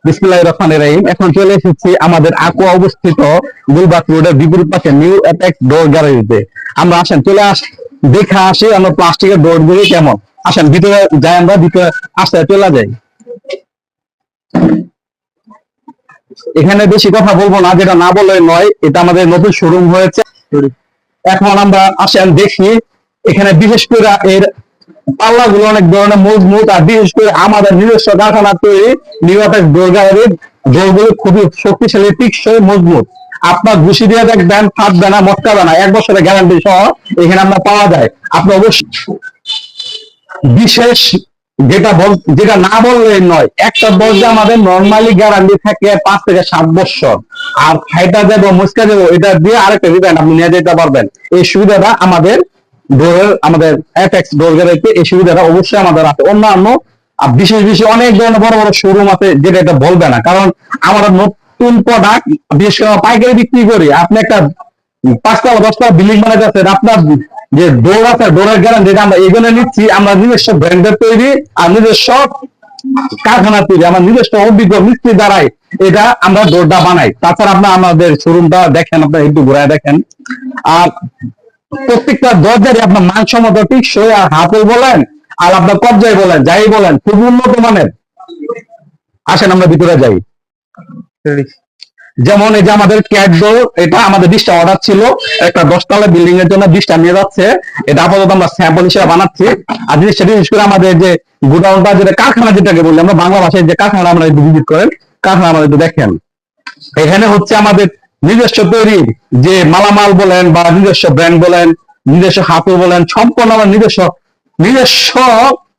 বিসমিল্লাহির রহমানির রহিম। এখন চলে এসেছি আমাদের আকোয়া অবস্থিত গুলবাগ রোডের বিপরীত পাশে নিউ অ্যাপেক্স ডোর গ্যালারিতে। আমরা আসেন চলে দেখে আসি আমরা প্লাস্টিকের ডোর গুলি কেমন। আসেন ভিতরে যাই, আমরা ভিতরে আসতে চলে যাই। এখানে বেশি কথা বলবো না, যেটা না বললে নয়, এটা আমাদের নতুন শোরুম হয়েছে। এখন আমরা আসেন দেখি এখানে বিশেষ করে এর পাল্লা গুলো অনেক ধরনের মজবুত, আর বিশেষ করে আমাদের নিজস্ব কারখানা তৈরি নিউ অ্যাপেক্স ডোর গ্যালারির ডোরগুলো খুবই শক্তিশালী, টিকসই, মজবুত। আপনার ঘুষি দিয়ে দেখবেন ফাটবে না, মটকাবে না, 1 বছরের গ্যারান্টি সহ এখানে আমরা পাওয়া যায়। আপনি অবশ্যই বিশেষ যেটা না বললে নয়, একটা দরজা আমাদের নর্মালি গ্যারান্টি থাকে 5 থেকে 7 বছর, আর ফাইটা যাবো মুচকা যাবো এটা দিয়ে আরেকটা রিটার্ন আপনি নিয়ে যেতে পারবেন। এই সুবিধাটা আমাদের আমাদের অ্যাপেক্স ডোর গ্যালারিতে এই সুবিধাটা অবশ্যই আমাদের আছে। অন্যান্য বিশেষ বিশেষ অনেক ধরনের বড় বড় শোরুম আছে যেটা এটা বলবে না, কারণ আমরা নতুন প্রোডাক্ট বিশেষ করে পাইকারি বিক্রি করি। আপনি একটা 5তলা 10তলা বিল্ডিং বানাতে আছেন, আপনার যে ডোর আছে ডোরের গ্যারান্টি আমরা এখানে নিচ্ছি। আমরা নিজস্ব ব্র্যান্ডের তৈরি আর নিজস্ব কারখানা তৈরি, আমার নিজস্ব অভিজ্ঞ মিস্ত্রি দ্বারাই এটা আমরা ডোরটা বানাই। তাছাড়া আপনার আমাদের শোরুমটা দেখেন, আপনার একটু ঘুরায় দেখেন। আর প্রত্যেকটা দরজারই আপনার মানসম্মত টিকসই, আর হাতল বলেন আর আপনার কবজায় বলেন যাই বলেন খুব উন্নত মানের। আসেন আমরা ভিতরে যাই। যেমন এই যে আমাদের ক্যাট ডোর, এটা আমাদের 20টা অর্ডার ছিল, একটা 10তলা বিল্ডিং এর জন্য 20টা নিয়ে যাচ্ছে। এটা আপাতত আমরা স্যাম্পল হিসেবে বানাচ্ছি। আর জিনিসটা বিশেষ করে আমাদের যে গোডাউনটা, যেটা কারখানা যেটাকে বলি আমরা বাংলা ভাষায়, যে কারখানা আমরা একটু ভিজিট করেন, কারখানা আমরা একটু দেখেন। এখানে হচ্ছে আমাদের নিজস্ব তৈরি যে মালামাল বলেন বা নিজস্ব ব্র্যান্ড বলেন, নিজস্ব হাতল বলেন, সম্পূর্ণ আমরা নিজস্ব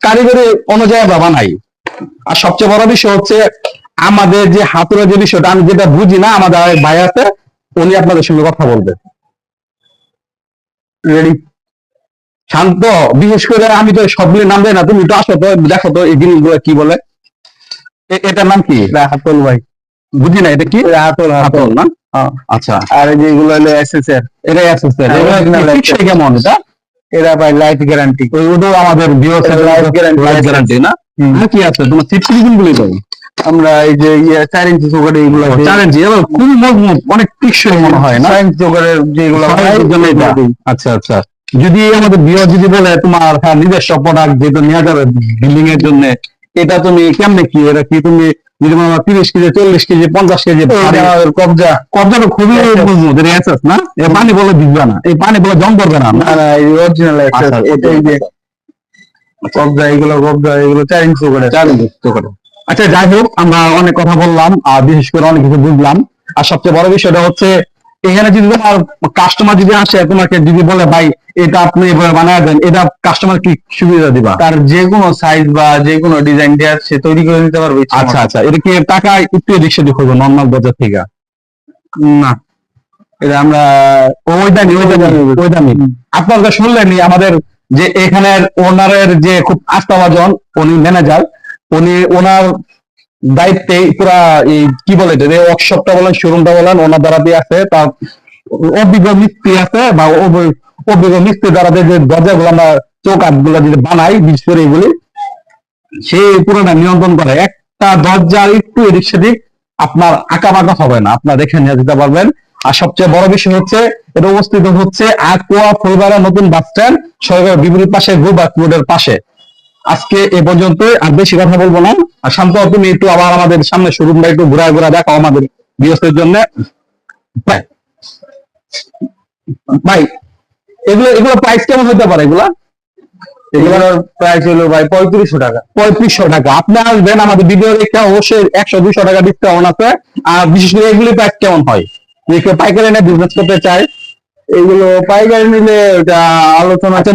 কারিগরি অনুযায়ী আমরা বানাই। আর সবচেয়ে বড় বিষয় হচ্ছে আমাদের যে হাতুড়ের যে বিষয়টা, আমি যেটা বুঝি না, আমাদের আরেক ভাই আছে, উনি আপনাদের সঙ্গে কথা বলবে। রেডি? শান্ত। বিশেষ করে আমি তো সবগুলি নাম দেয় না, তুমি একটু আসো তো, দেখো তো এই জিনিসগুলো কি বলে। এটার নাম কি? হাতল ভাই, বুঝি না, এটা কি? হাতল হাতল না? আচ্ছা। আর এই যে এগুলো হলো এসএসআর, এটা এসএসআর। টিকসই কেমন এটা? এরা ভাই লাইফ গ্যারান্টি। ওটা আমাদের লাইফ গ্যারান্টি না? আর কি আছে তোমার? সিট গুলি দাও। আমরা এই যে 4 ইঞ্চি চৌকাঠে এগুলো 4 ইঞ্চি, খুবই মজবুত, অনেক টিকসই মনে হয় না? 4 ইঞ্চি চৌকাঠের যেগুলো আচ্ছা আচ্ছা। যদি আমাদের ভিউয়ার যদি বলে তোমার নিজস্ব প্রোডাক্ট যেটা নেওয়া যাবে বিল্ডিং এর জন্য, এটা তুমি কেমনে কি, এটা কি তুমি যদি 30 কেজি 40 কেজি 50 কেজি কবজাটা খুবই মজবুত, এটা এসএস না? এই পানি বলে ভিজবে না, এই পানি বলে জং করবে না? এই অরিজিনাল এসএস। এই যে কবজা, এগুলো 4 ইঞ্চি চৌকাঠে। 4 ইঞ্চি চৌকাঠে। আচ্ছা, যাই হোক, আমরা অনেক কথা বললাম আর বিশেষ করে অনেক কিছু বুঝলাম। আর সবচেয়ে বড় বিষয়টা হচ্ছে এখানে যদি তোমার কাস্টমার যদি আসে, তোমাকে যদি বলে ভাই এটা আপনি এভাবে বানায় দেন, এটা কাস্টমার কি সুবিধা দিবা? তার যে কোনো সাইজ বা যে কোনো ডিজাইন দেওয়া সে তৈরি করে নিতে পারবে। আচ্ছা আচ্ছা। এটা কি টাকা একটু রিক্সা দিয়ে করবো নর্মাল বাজার থেকে? না, এটা আমরা ওই দামি। আপনারা শুনলেনি আমাদের যে এখানের ওনারের যে খুব আস্থাভাজন, উনি ম্যানেজার, উনি ওনার দায়িত্বে পুরা এই কি বলে ওয়ার্কশপটা বলেন, শোরুমটা বলেন, ওনার দ্বারা দিয়ে আছে। তার অভিজ্ঞ মিস্ত্রি আছে, বা অভিজ্ঞ মিস্ত্রি দ্বারা যে দরজাগুলো আমরা চৌকাঠ গুলো যদি বানাই, বিশেষ করে এগুলি সে পুরোটা নিয়ন্ত্রণ করে। একটা দরজা একটু এদিক সেদিক আপনার আঁকা বাঁকা হবে না, আপনার দেখে নিয়ে যেতে পারবেন। আর সবচেয়ে বড় বিষয় হচ্ছে এটা অবস্থিত হচ্ছে আকোয়া ফুলবাড়া নতুন বাস স্ট্যান্ড, সরকার বিপরীত পাশে গুলবাগ রোডের পাশে। আজকে এ পর্যন্ত, আর বেশি কথা বলবো না। আর শান্ত, তুমি একটু আবার আমাদের সামনে শোরুমটা একটু ঘুরা ঘুরা দেখাও আমাদের গৃহস্থের জন্য। ভাই এগুলো প্রাইস কেমন হতে পারে? এগুলোর প্রাইস হলো ভাই 3500 টাকা। 3500 টাকা। আপনি আসবেন আমাদের ভিডিও দেখতে, অবশ্যই 100-200 টাকা ডিসকাউন্ট আছে। আর বিশেষ করে এগুলি প্রাইস কেমন হয় যদি কেউ পাইকারি এনে বিজনেস করতে চায়? এগুলো পাইকারি নিলে ওটা আলোচনা। আচ্ছা,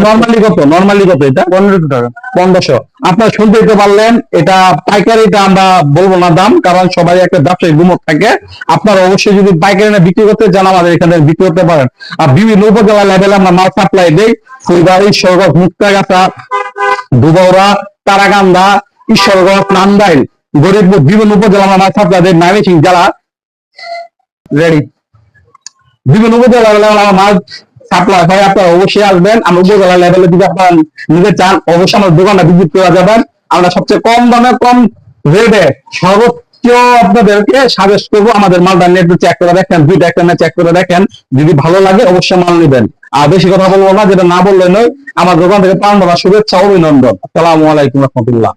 নর্মালি কত এটা? 1500 টাকা। 1500। আপনারা শুনতে পারলেন, এটা পাইকারিটা আমরা বলবো না দাম, কারণ সবাই একটা ব্যবসায়িক গুমট থাকে। আপনারা অবশ্যই যদি পাইকারি না বিক্রি করতে চান, আমাদের এখানে বিক্রি করতে পারেন। আর বিভিন্ন উপজেলা লেভেলে আমরা মাল সাপ্লাই দেই। ফুলবাড়ি, ঈশ্বরগঞ্জ, মুক্তাগাছা, দুবৌরা, তারাকান্দা, ঈশ্বরগঞ্জ, নান্দাইল, গরিবপুর, বিভিন্ন উপজেলা আমরা মাল সাপ্লাই দেই। ময়মনসিংহ জেলা রেডি, বিভিন্ন উপজেলা লেভেলে আমার মাল সাপ্লাই হয়। আপনারা অবশ্যই আসবেন। আমরা উপজেলা লেভেলে যদি আপনারা নিতে চান, অবশ্যই আমাদের দোকানটা ভিজিট করা যাবেন। আমরা সবচেয়ে কম দামে, কম রেটে কেউ আপনাদেরকে সাজেস্ট করবো আমাদের মালটা নিয়ে একটু চেক করে দেখেন, দুইটা একটা না চেক করে দেখেন, যদি ভালো লাগে অবশ্যই মাল নেবেন। আর বেশি কথা বলবো না, যেটা না বললে নয়। আমার দোকান থেকে পান শুভেচ্ছা, অভিনন্দন। আসসালামু আলাইকুম রহমতুল্লাহ।